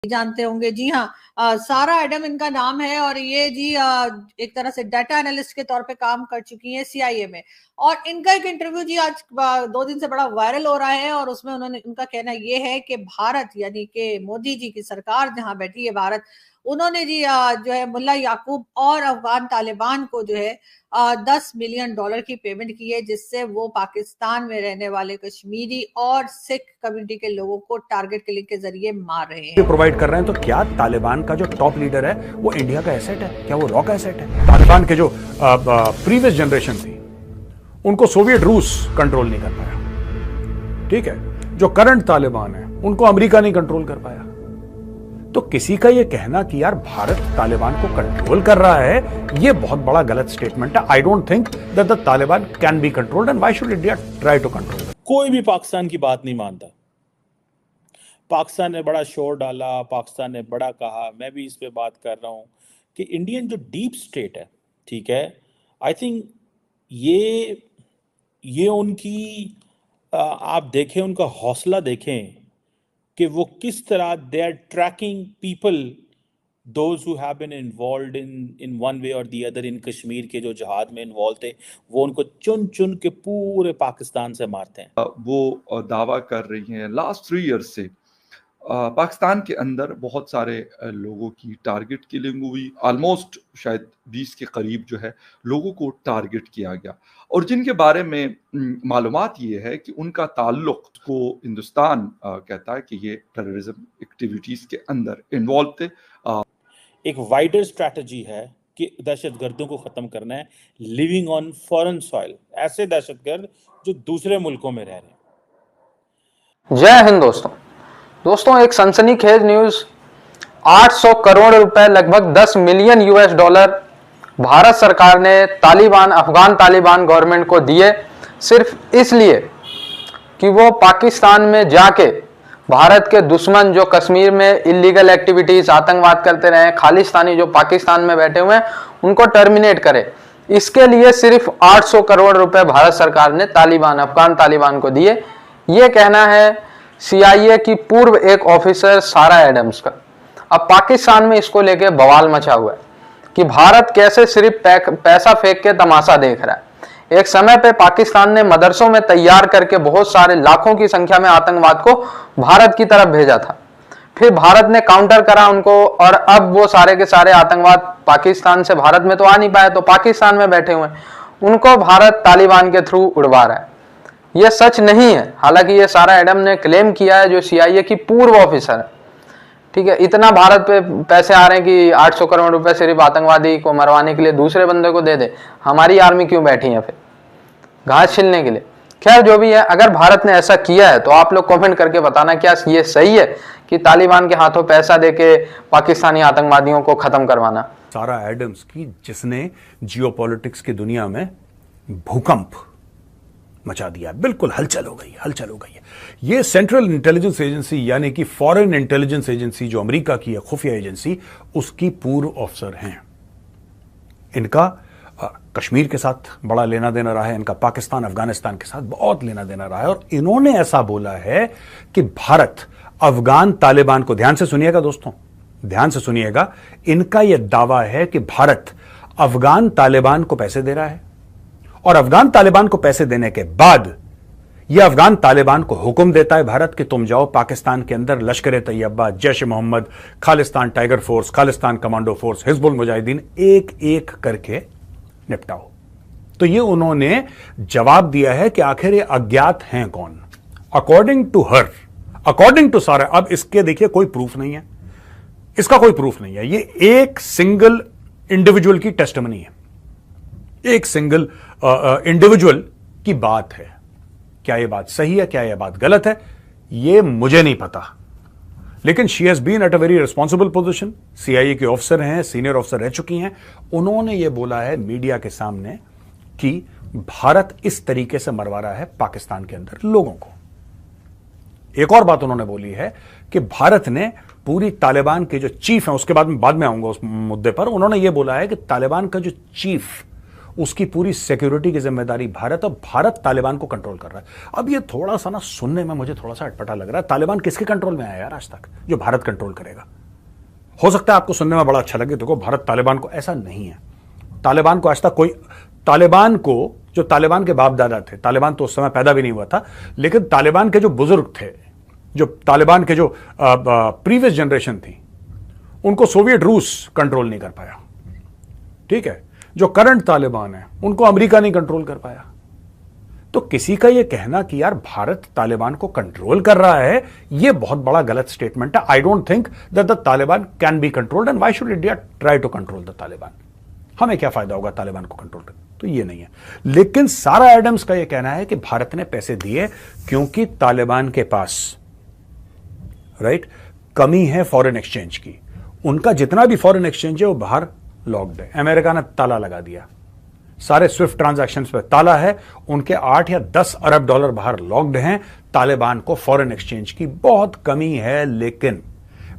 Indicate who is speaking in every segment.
Speaker 1: जानते होंगे। जी हाँ, सारा एडम इनका नाम है और ये जी एक तरह से डाटा एनालिस्ट के तौर पे काम कर चुकी हैं सीआईए में। और इनका एक इंटरव्यू जी आज 2 दिन से बड़ा वायरल हो रहा है और उसमें उन्होंने उनका कहना ये है कि भारत यानी कि मोदी जी की सरकार जहां बैठी है भारत, उन्होंने जी जो है मुल्ला याकूब और अफगान तालिबान को जो है $10 मिलियन की पेमेंट की है, जिससे वो पाकिस्तान में रहने वाले कश्मीरी और सिख कम्युनिटी के लोगों को टारगेट किलिंग के जरिए मार रहे हैं,
Speaker 2: प्रोवाइड कर रहे हैं। तो क्या तालिबान का जो टॉप लीडर है वो इंडिया का एसेट है? क्या वो रॉ का एसेट है? तालिबान के जो प्रीवियस जनरेशन थी उनको सोवियत रूस कंट्रोल नहीं कर पाया, ठीक है। जो करंट तालिबान है उनको अमेरिका नहीं कंट्रोल कर पाया। तो किसी का यह कहना कि यार भारत तालिबान को कंट्रोल कर रहा है, यह बहुत बड़ा गलत स्टेटमेंट है। I don't think that the Taliban can be controlled and why should India try to control.
Speaker 3: कोई भी पाकिस्तान की बात नहीं मानता। पाकिस्तान ने बड़ा शोर डाला, पाकिस्तान ने बड़ा कहा, मैं भी इस पे बात कर रहा हूं कि इंडियन जो डीप स्टेट है, ठीक है, आई थिंक ये उनकी आप देखें, उनका हौसला देखें कि वो किस तरह they are tracking people those who have been involved in one way और दी अदर इन कश्मीर के जो जहाद में इन्वॉल्व थे, वो उनको चुन चुन के पूरे पाकिस्तान से मारते हैं।
Speaker 4: वो दावा कर रही हैं लास्ट 3 ईयर्स से पाकिस्तान के अंदर बहुत सारे लोगों की टारगेट किलिंग हुई। ऑलमोस्ट शायद 20 के करीब जो है लोगों को टारगेट किया गया और जिनके बारे में मालूमात ये है कि उनका ताल्लुक को हिंदुस्तान कहता है कि ये टेररिज्म एक्टिविटीज के अंदर इन्वॉल्व थे।
Speaker 3: एक वाइडर स्ट्रैटेजी है कि दहशतगर्दों को खत्म करना है, लिविंग ऑन फॉरेन सॉइल, ऐसे दहशतगर्द जो दूसरे मुल्कों में रह रहे हैं।
Speaker 5: जय हिंद दोस्तों, एक सनसनीखेज न्यूज। 800 करोड़ रुपए, लगभग 10 मिलियन यूएस डॉलर भारत सरकार ने अफगान तालिबान गवर्नमेंट को दिए, सिर्फ इसलिए कि वो पाकिस्तान में जाके भारत के दुश्मन जो कश्मीर में इलीगल एक्टिविटीज, आतंकवाद करते रहे, खालिस्तानी जो पाकिस्तान में बैठे हुए हैं, उनको टर्मिनेट करे। इसके लिए सिर्फ 800 करोड़ रुपए भारत सरकार ने अफगान तालिबान को दिए। ये कहना है सीआईए की पूर्व एक ऑफिसर सारा एडम्स का। अब पाकिस्तान में इसको लेके बवाल मचा हुआ है कि भारत कैसे सिर्फ पैसा फेंक के तमाशा देख रहा है। एक समय पे पाकिस्तान ने मदरसों में तैयार करके बहुत सारे लाखों की संख्या में आतंकवाद को भारत की तरफ भेजा था, फिर भारत ने काउंटर करा उनको, और अब वो सारे के सारे आतंकवाद पाकिस्तान से भारत में तो आ नहीं पाए, तो पाकिस्तान में बैठे हुए हैं, उनको भारत तालिबान के थ्रू उड़वा रहा है। यह सच नहीं है, हालांकि ये सारा एडम ने क्लेम किया है, जो सीआईए की पूर्व ऑफिसर है, ठीक है। इतना भारत पे पैसे आ रहे हैं कि 800 करोड़ रुपए सिर्फ आतंकवादी को मरवाने के लिए दूसरे बंदे को दे दे। हमारी आर्मी क्यों बैठी है फिर घास छीलने के लिए? खैर, जो भी है, अगर भारत ने ऐसा किया है तो आप लोग कमेंट करके बताना, क्या ये सही है कि तालिबान के हाथों पैसा देके पाकिस्तानी आतंकवादियों को खत्म करवाना?
Speaker 2: सारा एडम्स की, जिसने जियोपॉलिटिक्स की दुनिया में भूकंप मचा दिया, बिल्कुल हलचल हो गई है। ये सेंट्रल इंटेलिजेंस एजेंसी यानी कि फॉरेन इंटेलिजेंस एजेंसी जो अमेरिका की है, खुफिया एजेंसी, उसकी पूर्व ऑफिसर हैं। इनका कश्मीर के साथ बड़ा लेना देना रहा है, इनका पाकिस्तान अफगानिस्तान के साथ बहुत लेना देना रहा है, और इन्होंने ऐसा बोला है कि भारत अफगान तालिबान को, ध्यान से सुनिएगा दोस्तों, ध्यान से सुनिएगा, इनका यह दावा है कि भारत अफगान तालिबान को पैसे दे रहा है और अफगान तालिबान को पैसे देने के बाद यह अफगान तालिबान को हुक्म देता है भारत कि तुम जाओ पाकिस्तान के अंदर लश्कर ए तैयबा, जैश ए मोहम्मद, खालिस्तान टाइगर फोर्स, खालिस्तान कमांडो फोर्स, हिजबुल मुजाहिदीन एक एक करके निपटाओ। तो ये उन्होंने जवाब दिया है कि आखिर ये अज्ञात हैं कौन, according to her, according to Sara. अब इसके देखिए कोई प्रूफ नहीं है, इसका कोई प्रूफ नहीं है, ये एक सिंगल इंडिविजुअल की टेस्टिमनी है, एक सिंगल इंडिविजुअल की बात है। क्या यह बात सही है, क्या यह बात गलत है, यह मुझे नहीं पता, लेकिन she has been at a very responsible position, CIA के ऑफिसर हैं, सीनियर ऑफिसर रह चुकी हैं। उन्होंने यह बोला है मीडिया के सामने कि भारत इस तरीके से मरवा रहा है पाकिस्तान के अंदर लोगों को। एक और बात उन्होंने बोली है कि भारत ने पूरी तालिबान के जो चीफ हैं, उसके बाद में आऊंगा उस मुद्दे पर, उन्होंने यह बोला है कि तालिबान का जो चीफ, उसकी पूरी सिक्योरिटी की जिम्मेदारी भारत, और भारत तालिबान को कंट्रोल कर रहा है। अब ये थोड़ा सा ना सुनने में मुझे थोड़ा सा अटपटा लग रहा है। तालिबान किसके कंट्रोल में आया यार आज तक, जो भारत कंट्रोल करेगा? हो सकता है आपको सुनने में बड़ा अच्छा लगे, देखो भारत तालिबान को, ऐसा नहीं है। तालिबान को आज तक कोई, तालिबान को जो तालिबान के बाप दादा थे, तालिबान तो उस समय पैदा भी नहीं हुआ था, लेकिन तालिबान के जो बुजुर्ग थे, जो तालिबान के जो प्रीवियस जनरेशन थी, उनको सोवियत रूस कंट्रोल नहीं कर पाया। ठीक है, जो करंट तालिबान है उनको अमेरिका नहीं कंट्रोल कर पाया। तो किसी का यह कहना कि यार भारत तालिबान को कंट्रोल कर रहा है, यह बहुत बड़ा गलत स्टेटमेंट है। I don't think that the Taliban can be controlled and why should India try to control the Taliban. हमें क्या फायदा होगा तालिबान को कंट्रोल करके? तो ये नहीं है। लेकिन सारा एडम्स का यह कहना है कि भारत ने पैसे दिए क्योंकि तालिबान के पास राइट कमी है फॉरेन एक्सचेंज की। उनका जितना भी फॉरेन एक्सचेंज है वो बाहर लॉक्ड है। अमेरिका ने ताला लगा दिया, सारे स्विफ्ट ट्रांजैक्शंस पे ताला है। उनके 8 या 10 अरब डॉलर बाहर लॉक्ड हैं। तालिबान को फॉरेन एक्सचेंज की बहुत कमी है, लेकिन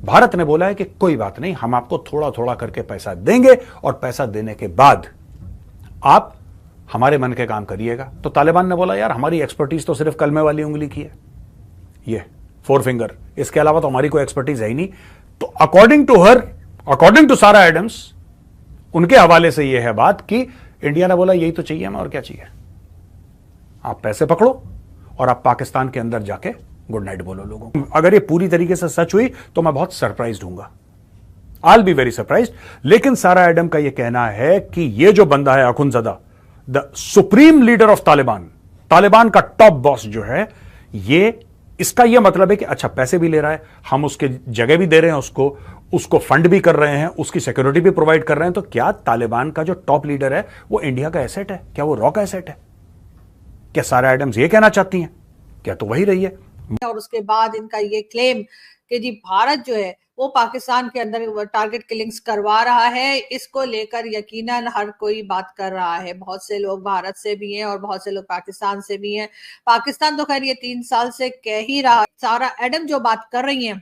Speaker 2: भारत ने बोला है कि कोई बात नहीं, हम आपको थोड़ा थोड़ा करके पैसा देंगे और पैसा देने के बाद आप हमारे मन के काम करिएगा। तो तालिबान ने बोला यार हमारी एक्सपर्टीज तो सिर्फ कलमे वाली उंगली की है, ये 4 फिंगर, इसके अलावा तो हमारी कोई एक्सपर्टीज है ही नहीं। तो according to her, according to Sara Adams, उनके हवाले से यह है बात कि इंडिया ने बोला यही तो चाहिए हमें, और क्या चाहिए? आप पैसे पकड़ो और आप पाकिस्तान के अंदर जाके गुड नाइट बोलो लोगों को। अगर ये पूरी तरीके से सच हुई तो मैं बहुत सरप्राइज्ड हूंगा, I will be very surprised. लेकिन सारा एडम का यह कहना है कि ये जो बंदा है Akhundzada, the supreme leader of Taliban, Taliban का टॉप बॉस जो है, ये, इसका यह मतलब है कि अच्छा पैसे भी ले रहा है, हम उसके जगह भी दे रहे हैं, उसको फंड भी कर रहे हैं, उसकी सिक्योरिटी भी प्रोवाइड कर रहे हैं। तो क्या तालिबान का जो टॉप लीडर है वो इंडिया का एसेट है? क्या वो रॉ का एसेट है? क्या सारा एडम्स ये कहना चाहती हैं? क्या तो वही रही है।
Speaker 1: और उसके बाद इनका ये क्लेम कि जी भारत जो है वो पाकिस्तान के अंदर टारगेट किलिंग्स करवा रहा है, इसको लेकर यकीनन हर कोई बात कर रहा है। बहुत से लोग भारत से भी हैं और बहुत से लोग पाकिस्तान से भी हैं। पाकिस्तान तो खैर ये 3 साल से कह ही रहा। सारा एडम जो बात कर रही हैं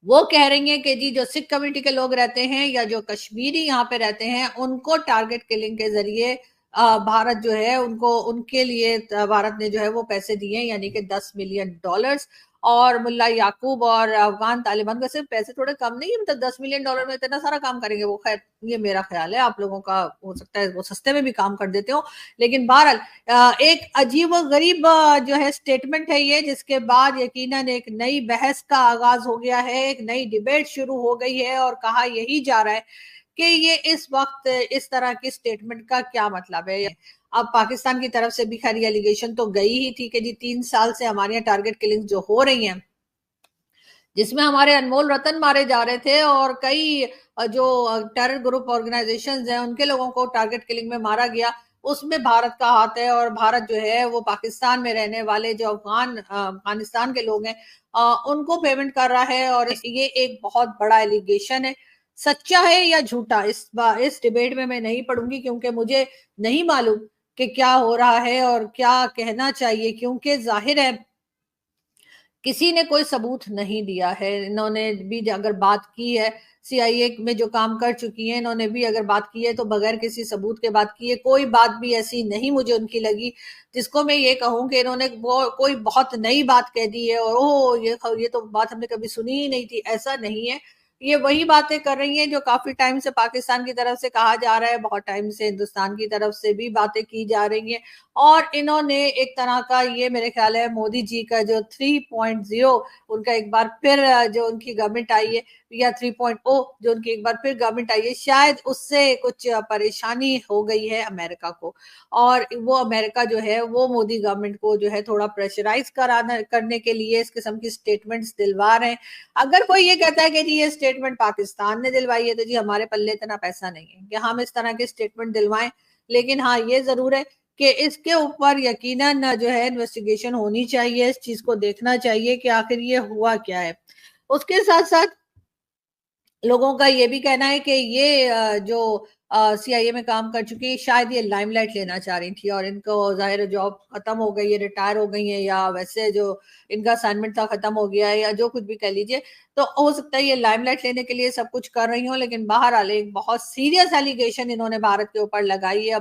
Speaker 1: वो कह रही हैं कि जी जो सिख कम्युनिटी के लोग रहते हैं या जो कश्मीरी यहाँ पे रहते हैं, उनको टारगेट किलिंग के जरिए भारत जो है उनको, उनके लिए भारत ने जो है वो पैसे दिए, यानी कि $10 मिलियन। और मुल्ला याकूब और अफगान तालिबान का सिर्फ पैसे थोड़े कम नहीं है, मतलब $10 मिलियन में इतना सारा काम करेंगे वो। खैर ये मेरा ख्याल है, आप लोगों का हो सकता है वो सस्ते में भी काम कर देते हो। लेकिन बहरहाल एक अजीब व गरीब जो है स्टेटमेंट है ये, जिसके बाद यकीनन एक नई बहस का आगाज हो गया है, एक नई डिबेट शुरू हो गई है। और कहा यही जा रहा है कि ये इस वक्त इस तरह की स्टेटमेंट का क्या मतलब है। अब पाकिस्तान की तरफ से भी खैर एलिगेशन तो गई ही थी कि जी 3 साल से हमारे यहाँ टारगेट किलिंग जो हो रही हैं, जिसमें हमारे अनमोल रतन मारे जा रहे थे और कई जो टेरर ग्रुप ऑर्गेनाइजेशंस हैं उनके लोगों को टारगेट किलिंग में मारा गया, उसमें भारत का हाथ है। और भारत जो है वो पाकिस्तान में रहने वाले जो अफगानिस्तान के लोग हैं उनको पेमेंट कर रहा है। और ये एक बहुत बड़ा एलिगेशन है। सच्चा है या झूठा, इस डिबेट में मैं नहीं पढ़ूंगी, क्योंकि मुझे नहीं मालूम कि क्या हो रहा है और क्या कहना चाहिए, क्योंकि जाहिर है किसी ने कोई सबूत नहीं दिया है। इन्होंने भी अगर बात की है, CIA में जो काम कर चुकी है, इन्होंने भी अगर बात की है तो बगैर किसी सबूत के बात की है। कोई बात भी ऐसी नहीं मुझे उनकी लगी जिसको मैं ये कहूं कि इन्होंने कोई बहुत नई बात कह दी है और ओह ये तो बात हमने कभी सुनी ही नहीं थी, ऐसा नहीं है। ये वही बातें कर रही हैं जो काफी टाइम से पाकिस्तान की तरफ से कहा जा रहा है, बहुत टाइम से हिंदुस्तान की तरफ से भी बातें की जा रही हैं। और इन्होंने एक तरह का, ये मेरे ख्याल है मोदी जी का जो 3.0 उनका एक बार फिर जो उनकी गवर्नमेंट आई है, या 3.0 जो उनकी एक बार फिर गवर्नमेंट आई है, शायद उससे कुछ परेशानी हो गई है अमेरिका को। और वो अमेरिका जो है वो मोदी गवर्नमेंट को जो है थोड़ा प्रेशराइज करने के लिए इस किस्म की स्टेटमेंट्स दिलवा रहे हैं। अगर कोई ये कहता है कि जी ये स्टेटमेंट पाकिस्तान ने दिलवाई है, तो जी हमारे पल्ले इतना पैसा नहीं है कि हम इस तरह के स्टेटमेंट दिलवाएं। लेकिन हाँ ये जरूर है कि इसके ऊपर यकीनन जो है इन्वेस्टिगेशन होनी चाहिए, इस चीज को देखना चाहिए कि आखिर ये हुआ क्या है। उसके साथ साथ लोगों का ये भी कहना है कि ये जो CIA में काम कर चुकी हैं, शायद ये लाइमलाइट लेना चाह रही थी और इनको जाहिर जॉब खत्म हो गई है, रिटायर हो गई है, या वैसे जो इनका असाइनमेंट था खत्म हो गया है, या जो कुछ भी कह लीजिए, तो हो सकता है ये लाइमलाइट लेने के लिए सब कुछ कर रही हो। लेकिन बहरहाल एक बहुत सीरियस एलिगेशन इन्होंने भारत के ऊपर लगाई है।